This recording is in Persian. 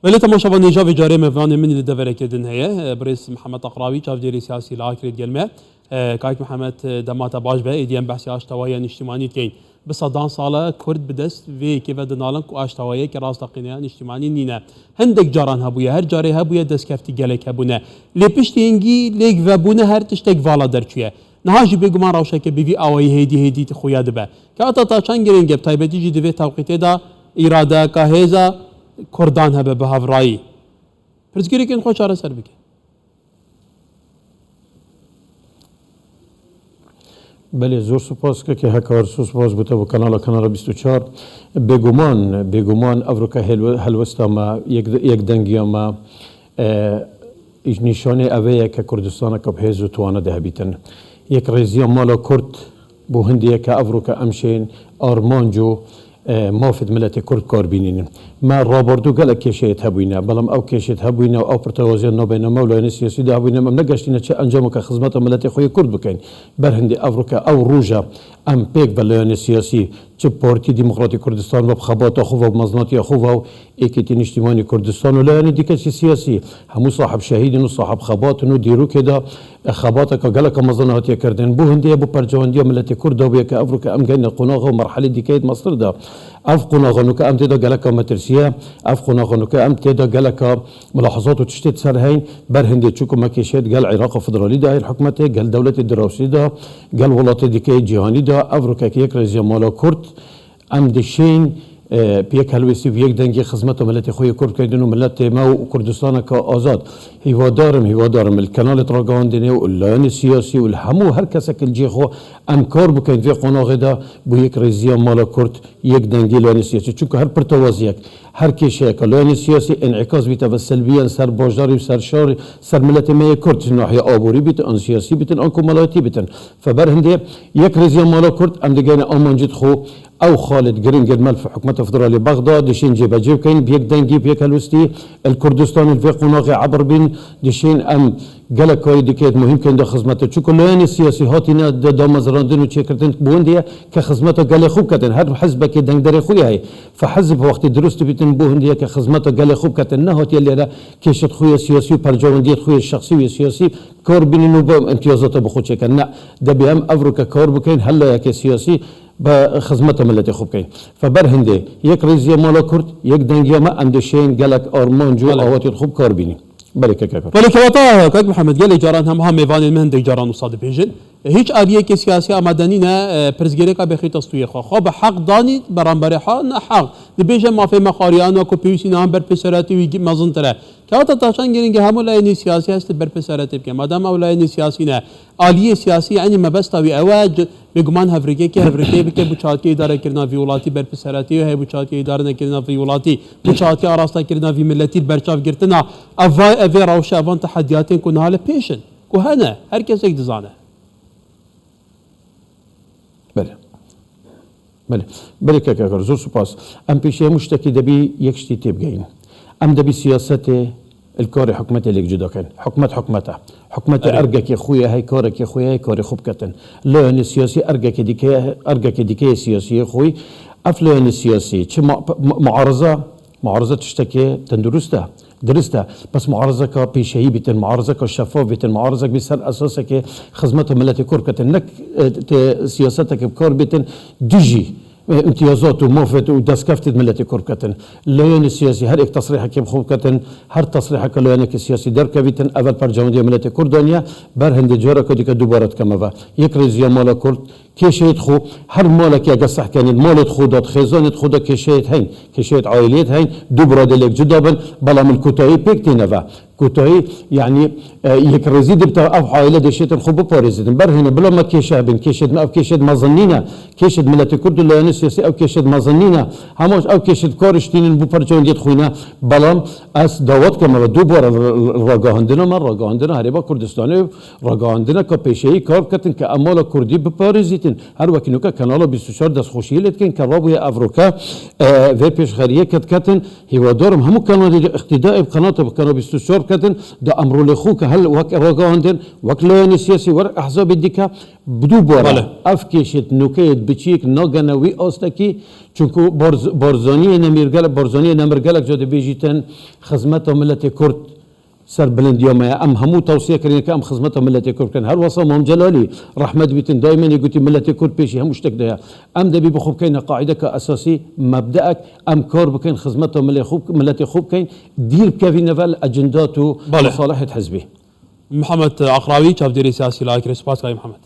ولی تماشا نيجا في جاري مفان من الدفرة كدن هي برئيس محمد أقراوي شاف جري سياسي لاكريد جلمة كايك محمد دمات باش به إديان بحثي أشتوايا اجتماعي كين بصدان صالة كرد بدست في كيف دنالن كو أشتوايا كراس تقنيا اجتماعي نينا هندك جاران هبويا هر جاري هبويا دست كفتي جالك هبونا لبشتينجي ليك فابونا هر تشتك فالا درچويا نهاجي بيجمع روشة كبيفي أوي هدي تخويا دبا كأتا تاشان جرينجب تايبتي جي دفي توقيتي دا إرادة كهذا كردان هبه بهافرایی پرسگیری که این خوش چاره سر بکه بله زور سپاس که هکار سپاس بوده و کانال 24 بگمان افریقا هلوستا ما یک دنگی ما نشانه اوه که کردستان کب هزو توانه ده بیتن یک ریزی مالا کرد بو هندیه که افریقا امشین آرمانجو مافد ملت کرد کار بینین ما رابردو گله کشیت هبوینه بلام او کشیت هبوینه او پرتوازی نابین مولای سیاسی ده هبوینه مم نگشتینه چه انجام که خدمت ملت خوی کرد بکن برهندی افریقا او روجا ام پیک بلایان سیاسی چه پارتی دموکراتی کردستان و خبات خوب و مزناتی خوب و اکیتین اجتماعی کردستان و لایان دیگه سیاسی همو صاحب شهیدین و صاحب خبات و دیرو که دا خبات که گله که مزناتی کردن بو هندی بو پرجواندی ملت کرد و که افریقا ام گین قناغ و مرحله دیگه مصر دا اف قناغ نو که ام تدا گله که مترسیه اف قناغ نو که ام تدا گله که ملاحظات و تشتت سر هین بر هندی چوک مکیشید گل عراق فدرالی دا الحکومت گل دولت دراوسی دا گل ولات دیگه جهانی دا افریقا که یک رئیس مالا کرد ام دشین پیک هلوسی و یک دنگی خدمت ملت خوی کرد کردن و ملت ما و کردستان که آزاد هیوادارم الکانال تراگاندنه و اللایان سیاسی و الهمو هر کس که الجیخو انکار بکن فی قناغ دا بو یک رئیسی مالا کرد یک دنگی لایان سیاسی چون که هر پرتوازیک هر کیشه که لایان سیاسی انعکاس بیت و سلبیان سر باجداری و سر شار سر ملت ما کرد ناحیه آبوری بیت آن سیاسی بیتن آن کمالاتی بیتن فبر هندی یک رئیسی مالا کرد ام دیگه آمانجد خو او خالد جرينجر مال في حكومة فدرالي بغداد دشين جيبا جيب كاين بيك دنجي بيك هلوستي الكردستان الفي قناغي عبر بين دشين ام قالك كوي ديكيت مهم كاين دا خدمته تشو كلواني السياسي هاتينا دا مزراندن وشي كردن بونديا كخدمته قال خوب كتن هر حزب كي دنج دري خويا هي فحزب وقت دروست بيتن بونديا كخدمته قال خوب كتن نهات يلي لا كيشت خويا سياسي وبرجوانديه خويا الشخصي والسياسي كور بين نوبه امتيازاته بخوت شكل لا دا بهم افريقيا كور بكاين هلا يا سياسي بخدمت ملت خوب کن فبر هنده یک رئیسی مالا کرد یک دنگی ما اندشین گلک آرمان جو آواتی خوب کار بینی بله که کار بله که وقتا که محمد گلی جاران هم میوان المهند جاران وصاد بیجن هیچ آلیه که سیاسی آمدنی نه پرزگیری که بخیت استوی خواه به حق دانی برانبری ها نه حق دبیجه مافی مخاریان و کپیوسی نه هم بر پسراتی وی مزن تره که وقتا تاشان گیرین که همون لاینی سیاسی هست بر پسراتی بکن مادام اولای سیاسی نه آلیه سیاسی یعنی مبستوی اواج بگمان هفریقی که هفریقی بکه بچاتی اداره کردن ویولاتی بر پسراتی و هی بچاتی اداره نکردن ویولاتی بچاتی آراسته کردن وی ملتی برچاف گرتنا اوی روش اوان تحدیاتی کنه حال پیشن که هنه هر کس یک دزانه بله که کار زور سپاس ام پیشه مشتکی دبی یک شتی تبگین ام دبی سیاست الكاري حكمت اللي جدا كان حكمت ارجك يا خويا هاي كارك يا خويا هاي كاري خوب كتن لا السياسي ارجك ديكي سياسي خوي افلان السياسي معارضه تشتكي تندرسته درسته بس معارضه كبيشهي بتن معارضه كشفاف بتن معارضه بسر اساسك خدمت ملت كور كتن نك سياستك بكار بتن دجي امتيازات وموفت ودسكفتت ملتي كوركتن لين السياسي هر اك تصريح كيم خوبكتن هر تصريح كلوانك السياسي دركبتن اول برجاونديه ملتي كردانيا برهند جورا كديك دوباره كما يكرز يا مالا كرد كيشيت خو هر مالك يا قصح كان المال خودات خزانه خدا كيشيت هين كيشيت عائلات هين دوبره دلك جدابن بلا من الكوتاي بيكتينفا كوتاي يعني يكرزيد بتاع عائله دشيت خو بباريزن برهن بلا ما كيشابن كيشد ما كيشد ما ظنينا كيشد ملتي كرد لا سياسي او كيشد ما ظنينا هماش او كيشد كارشتين بو برجاونديه خوينا بلام اس داوت كما دوباره راغاندنا ما راغاندنا هربا كردستاني راغاندنا كبيشي كار كتن كامال كردي بباريزيت هر وقت نوكا كانالا 24 دست خوشیلت کن که رابوی افریقا و پیشخریه کتن هیوادارم همو کانال اقتداء بقناه 24 كتن دا أمرو لخوك هل وك رقاندن وك لون السياسي ورق أحزاب الدكا بدو بورا بله. أفكيشت نوكيت بتشيك ناغنوي أستكي چونكو بارزاني نمرگلك جاده بيجيتن خدمت ملت كرد سر بلنديا ما ام همو توصيه كرين كام خدمت ملت كرد كان هر وصا مام جلالي رحمت بيتن دائما يقول ملت كرد بيشي هم مشتك ده ام دبي بخوب كاين قاعده كاساسي مبدأك ام كار بكين خدمت ملت خوب كاين دير كافي نفال اجنداتو بله. وصالحة حزبي محمد عقراوي شاف ديري سياسي لايك ريسباس محمد